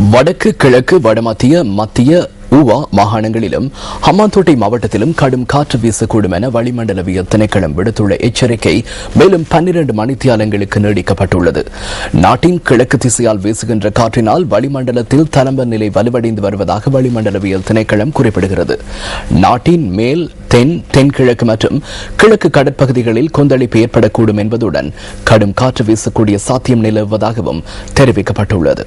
வடக்கு கிழக்கு வடமத்திய மத்திய ஊவா மாகாணங்களிலும் ஹம்பாந்தோட்டை மாவட்டத்திலும் கடும் காற்று வீசக்கூடும் என வளிமண்டலவியல் திணைக்களம் விடுத்துள்ள எச்சரிக்கை மேலும் 12 மணித்தியாலங்களுக்கு நீடிக்கப்பட்டுள்ளது. நாட்டின் கிழக்கு திசையால் வீசுகின்ற காற்றினால் வளிமண்டலத்தில் தளம்ப நிலை வலுவடைந்து வருவதாக வளிமண்டலவியல் திணைக்களம் குறிப்பிடுகிறது. நாட்டின் மேல் தென்கிழக்கு மற்றும் கிழக்கு கடற்பகுதிகளில் கொந்தளிப்பு ஏற்படக்கூடும் என்பதுடன் கடும் காற்று வீசக்கூடிய சாத்தியம் நிலவுவதாகவும் தெரிவிக்கப்பட்டுள்ளது.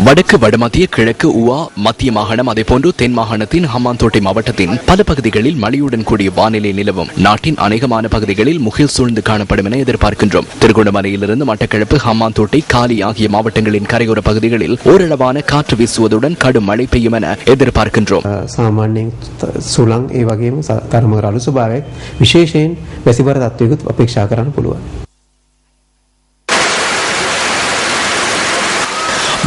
வடக்கு வடமத்திய கிழக்கு உவா மத்திய மாகாணம் அதேபோன்று தென் மாகாணத்தின் ஹம்பாந்தோட்டை மாவட்டத்தின் பல பகுதிகளில் மழையுடன் கூடிய வானிலை நிலவும். நாட்டின் அநேகமான பகுதிகளில் முகில் சூழ்ந்து காணப்படும் என எதிர்பார்க்கின்றோம். திருகோணமலையிலிருந்து மட்டக்களப்பு ஹம்பாந்தோட்டை காலி ஆகிய மாவட்டங்களின் கரையோர பகுதிகளில் ஓரளவான காற்று வீசுவதுடன் கடும் மழை பெய்யும் என எதிர்பார்க்கின்றோம்.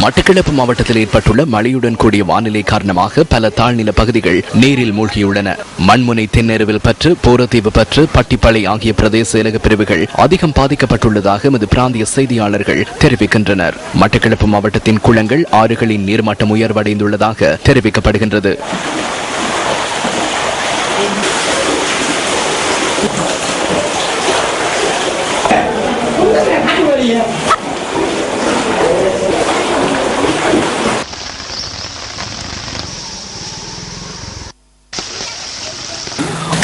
மட்டக்களப்பு மாவட்டத்தில் ஏற்பட்டுள்ள மழையுடன் கூடிய வானிலை காரணமாக பல தாழ்நில பகுதிகள் நீரில் மூழ்கியுள்ளன. மண்முனை தென்னெருவில் பற்று, போரத்தீவு பற்று, பட்டிப்பளை ஆகிய பிரதேச செயலக பிரிவுகள் அதிகம் பாதிக்கப்பட்டுள்ளதாக எமது பிராந்திய செய்தியாளர்கள் தெரிவிக்கின்றனர். மட்டக்களப்பு மாவட்டத்தின் குளங்கள், ஆறுகளின் நீர்மட்டம் உயர்வடைந்துள்ளதாக தெரிவிக்கப்படுகின்றது.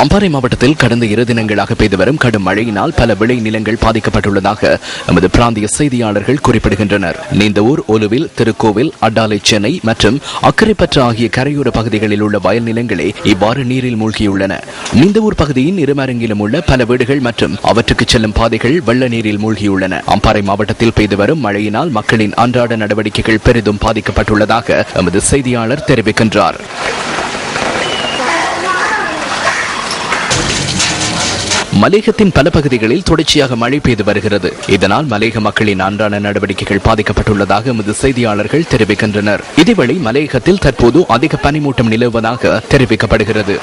அம்பாறை மாவட்டத்தில் கடந்த 2 தினங்களாக பெய்து வரும் கடும் மழையினால் பல விளை நிலங்கள் பாதிக்கப்பட்டுள்ளதாக எமது பிராந்திய செய்தியாளர்கள் குறிப்பிடுகின்றனர். நீந்தவூர், ஒலுவில், திருக்கோவில், அட்டாலை, சென்னை மற்றும் அக்கரைப்பற்று ஆகிய கரையோர பகுதிகளில் உள்ள வயல் நிலங்களே இவ்வாறு நீரில் மூழ்கியுள்ளன. நீந்தவூர் பகுதியின் இருமரங்கிலும் உள்ள பல வீடுகள் மற்றும் அவற்றுக்கு செல்லும் பாதைகள் வெள்ள நீரில் மூழ்கியுள்ளன. அம்பாறை மாவட்டத்தில் பெய்து வரும் மழையினால் மக்களின் அன்றாட நடவடிக்கைகள் பெரிதும் பாதிக்கப்பட்டுள்ளதாக எமது செய்தியாளர் தெரிவிக்கின்றார். மலேகத்தின் பல பகுதிகளில் தொடர்ச்சியாக மழை பெய்து வருகிறது. இதனால் மலேக மக்களின் அன்றாட நடவடிக்கைகள் பாதிக்கப்பட்டுள்ளதாக எமது செய்தியாளர்கள் தெரிவிக்கின்றனர். இதேவேளை மலேகத்தில் தற்போது அதிக பனிமூட்டம் நிலவுவதாக தெரிவிக்கப்படுகிறது.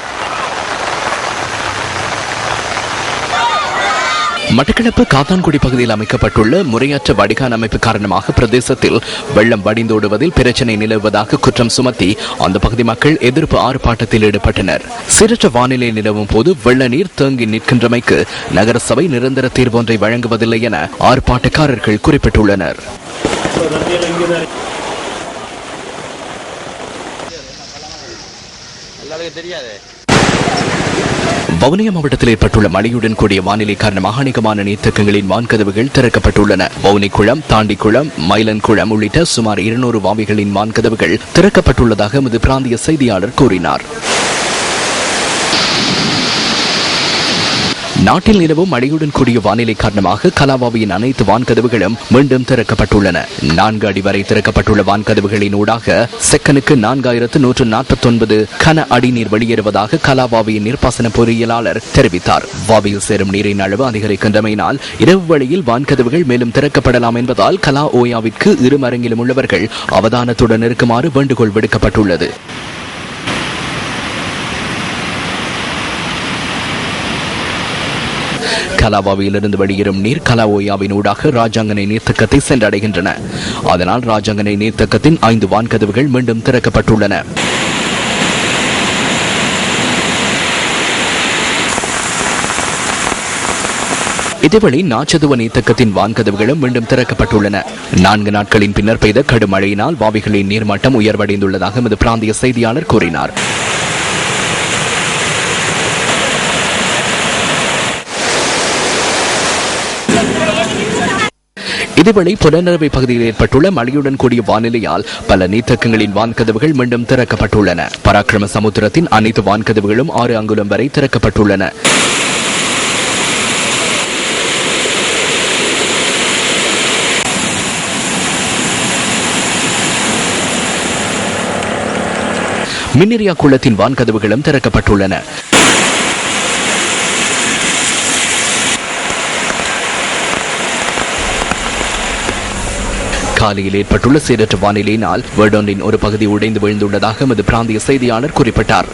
மட்டக்களப்பு காத்தான்குடி பகுதியில் அமைக்கப்பட்டுள்ள முறையற்ற வடிகான் அமைப்பு காரணமாக பிரதேசத்தில் வெள்ளம் வடிந்தோடுவதில் பிரச்சினை நிலவுவதாக குற்றம் சுமத்தி அந்த பகுதி மக்கள் எதிர்ப்பு ஆர்ப்பாட்டத்தில் ஈடுபட்டனர். சீரற்ற வானிலை நிலவும் போது வெள்ள நீர் தேங்கி நிற்கின்றமைக்கு நகரசபை நிரந்தர தீர்வு ஒன்றை வழங்குவதில்லை என ஆர்ப்பாட்டக்காரர்கள் குறிப்பிட்டுள்ளனர். வவுனியா மாவட்டத்தில் ஏற்பட்டுள்ள மழையுடன் கூடிய வானிலை காரணமாக அநேகமான நீர்த்தக்கங்களின் வான்கதவுகள் திறக்கப்பட்டுள்ளன. வவுனிக்குளம், தாண்டிக்குளம், மயிலன்குளம் உள்ளிட்ட சுமார் 200 வாவிகளின் வான்கதவுகள் திறக்கப்பட்டுள்ளதாக எமது பிராந்திய செய்தியாளர் கூறினார். நாட்டில் நிலவும் மழையுடன் கூடிய வானிலை காரணமாக கலாவாவியின் அனைத்து வான்கதவுகளும் மீண்டும் திறக்கப்பட்டுள்ளன. 4 அடி வரை திறக்கப்பட்டுள்ள வான்கதவுகளின் ஊடாக செக்கனுக்கு 4149 கன அடி நீர் வெளியேறுவதாக கலாவாவியின் நீர்ப்பாசன பொறியியலாளர் தெரிவித்தார். வாவியில் சேரும் நீரின் அளவு அதிகரிக்கின்றமையினால் இரவு வேளையில் வான்கதவுகள் மேலும் திறக்கப்படலாம் என்பதால் கலா ஓயாவிற்கு இருமரங்கிலும் உள்ளவர்கள் அவதானத்துடன் இருக்குமாறு வேண்டுகோள் விடுக்கப்பட்டுள்ளது. கலாவாவியிலிருந்து வெளியேறும் நீர் கலாவோயாவின் ஊடாக ராஜாங்கனை நீர்த்தக்கத்தை சென்றடைகின்றன. அதனால் ராஜாங்கனை நீர்த்தக்கத்தின் 5 வான்கதவுகள் மீண்டும் திறக்கப்பட்டுள்ளன. இதேவேளை நாச்சதுவ நீர்த்தக்கத்தின் வான்கதவுகளும் மீண்டும் திறக்கப்பட்டுள்ளன. 4 நாட்களின் பின்னர் பெய்த கடும் மழையினால் வாவிகளின் நீர்மட்டம் உயர்வடைந்துள்ளதாக எமது பிராந்திய செய்தியாளர் கூறினார். இதேவேளை புலனறுவை பகுதியில் ஏற்பட்டுள்ள மழையுடன் கூடிய வானிலையால் பல நீர்த்தக்கங்களின் வான்கதவுகள் மீண்டும் திறக்கப்பட்டுள்ளன. பராக்கிரம சமுத்திரத்தின் அனைத்து வான்கதவுகளும் 6 அங்குலம் வரை திறக்கப்பட்டுள்ளன. மின்னிரியா குளத்தின் வான்கதவுகளும் திறக்கப்பட்டுள்ளன. காலையில் ஏற்பட்டுள்ள சீரற்ற வானிலையினால் வேர்டோனின் ஒரு பகுதி உடைந்து விழுந்துள்ளதாக எமது பிராந்திய செய்தியாளர் குறிப்பிட்டார்.